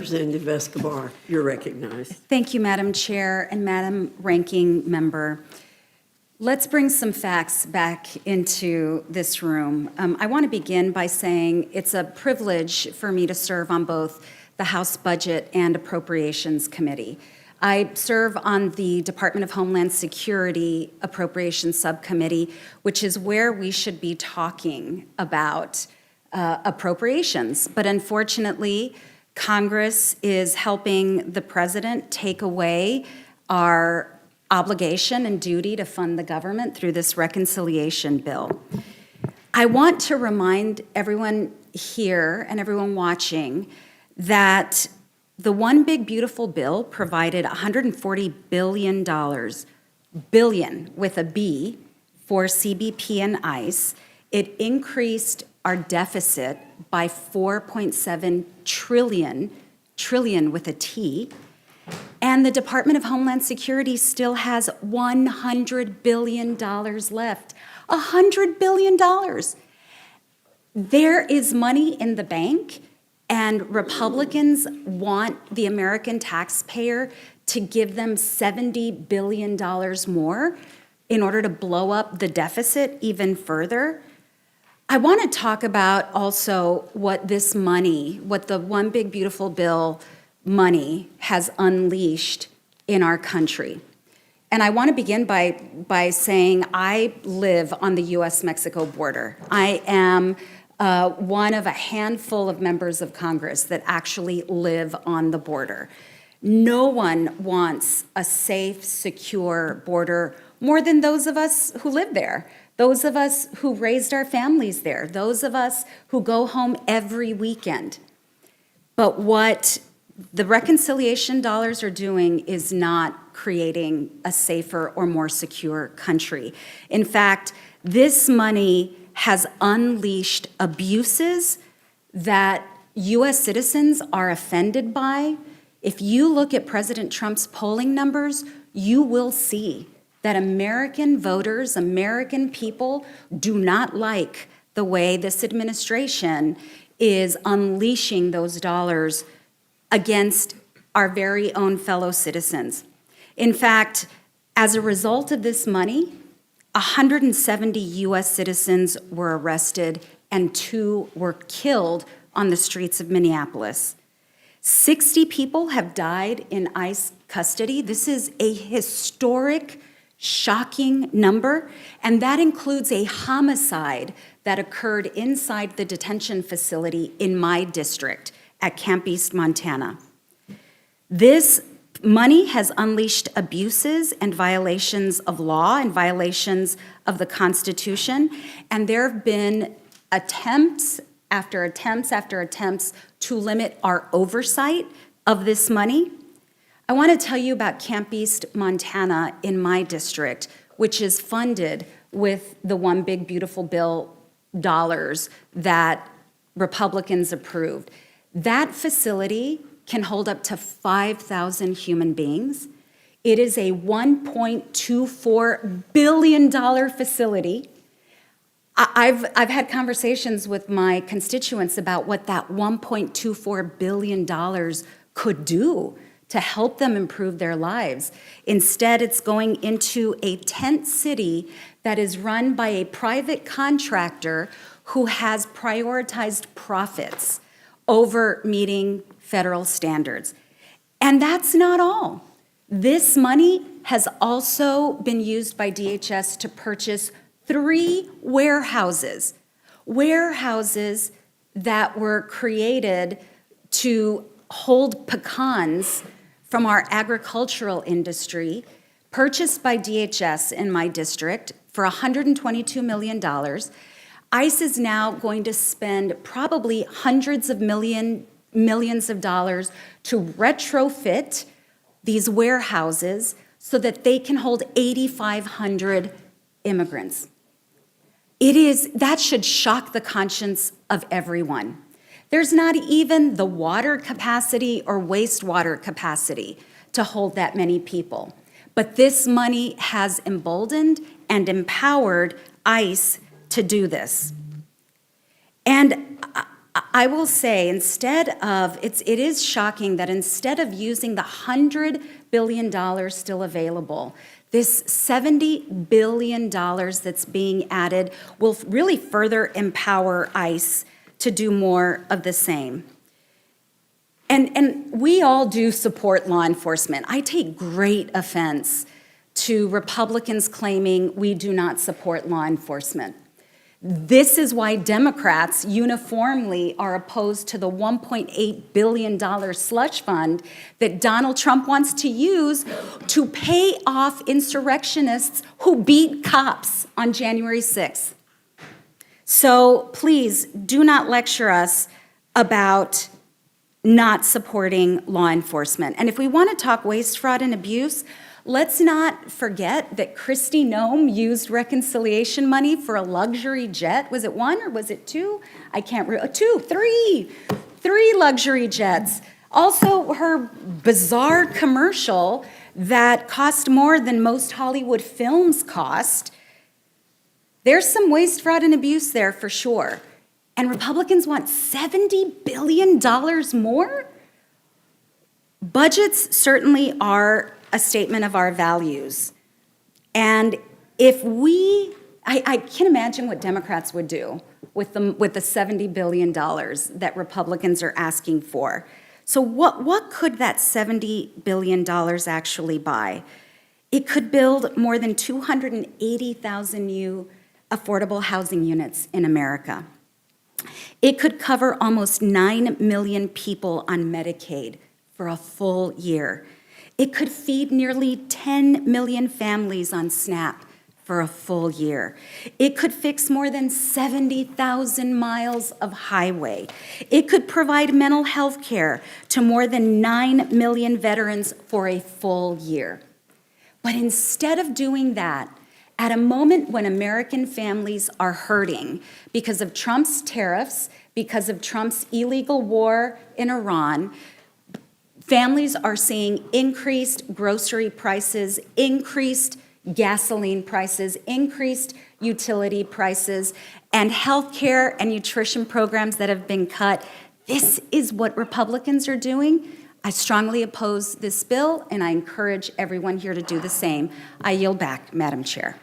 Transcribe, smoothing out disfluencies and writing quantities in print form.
Representative Escobar, you're recognized. Thank you, Madam Chair and Madam Ranking Member. Let's bring some facts back into this room. I want to begin by saying it's a privilege for me to serve on both the House Budget and Appropriations Committee. I serve on the Department of Homeland Security Appropriations Subcommittee, which is where we should be talking about appropriations. But unfortunately, Congress is helping the president take away our obligation and duty to fund the government through this reconciliation bill. I want to remind everyone here and everyone watching that the One Big Beautiful Bill provided $140 billion, billion with a B, for CBP and ICE. It increased our deficit by 4.7 trillion with a T, and the Department of Homeland Security still has $100 billion left. $100 billion. There is money in the bank, and Republicans want the American taxpayer to give them $70 billion more in order to blow up the deficit even further. I want to talk about also what this money, what the One Big Beautiful Bill money has unleashed in our country. And I want to begin by saying I live on the U.S.-Mexico border. I am one of a handful of members of Congress that actually live on the border. No one wants a safe, secure border more than those of us who live there, those of us who raised our families there, those of us who go home every weekend. But what the reconciliation dollars are doing is not creating a safer or more secure country. In fact, this money has unleashed abuses that U.S. citizens are offended by. If you look at President Trump's polling numbers, you will see that American voters, American people, do not like the way this administration is unleashing those dollars against our very own fellow citizens. In fact, as a result of this money, 170 U.S. citizens were arrested and 2 were killed on the streets of Minneapolis. 60 people have died in ICE custody. This is a historic, shocking number, and that includes a homicide that occurred inside the detention facility in my district at Camp East, Montana. This money has unleashed abuses and violations of law and violations of the Constitution, and there have been attempts after attempts after attempts to limit our oversight of this money. I want to tell you about Camp East, Montana in my district, which is funded with the One Big Beautiful Bill dollars that Republicans approved. That facility can hold up to 5,000 human beings. It is a $1.24 billion facility. I've had conversations with my constituents about what that $1.24 billion could do to help them improve their lives. Instead, it's going into a tent city that is run by a private contractor who has prioritized profits over meeting federal standards. And that's not all. This money has also been used by DHS to purchase 3 warehouses that were created to hold pecans from our agricultural industry, purchased by DHS in my district for $122 million. ICE is now going to spend probably hundreds of millions of dollars to retrofit these warehouses so that they can hold 8,500 immigrants. That should shock the conscience of everyone. There's not even the water capacity or wastewater capacity to hold that many people. But this money has emboldened and empowered ICE to do this. And I will say, it is shocking that instead of using the $100 billion still available, this $70 billion that's being added will really further empower ICE to do more of the same. And we all do support law enforcement. I take great offense to Republicans claiming we do not support law enforcement. This is why Democrats uniformly are opposed to the $1.8 billion slush fund that Donald Trump wants to use to pay off insurrectionists who beat cops on January 6th. So please do not lecture us about not supporting law enforcement. And if we want to talk waste, fraud, and abuse, let's not forget that Kristi Noem used reconciliation money for a luxury jet. Was it one or was it two? I can't remember. Three luxury jets. Also, her bizarre commercial that cost more than most Hollywood films cost. There's some waste, fraud, and abuse there for sure. And Republicans want $70 billion more? Budgets certainly are a statement of our values. And if I can imagine what Democrats would do with the $70 billion that Republicans are asking for. So what could that $70 billion actually buy? It could build more than 280,000 new affordable housing units in America. It could cover almost 9 million people on Medicaid for a full year. It could feed nearly 10 million families on SNAP for a full year. It could fix more than 70,000 miles of highway. It could provide mental health care to more than 9 million veterans for a full year. But instead of doing that, at a moment when American families are hurting because of Trump's tariffs, because of Trump's illegal war in Iran, families are seeing increased grocery prices, increased gasoline prices, increased utility prices, and health care and nutrition programs that have been cut. This is what Republicans are doing. I strongly oppose this bill, and I encourage everyone here to do the same. I yield back, Madam Chair.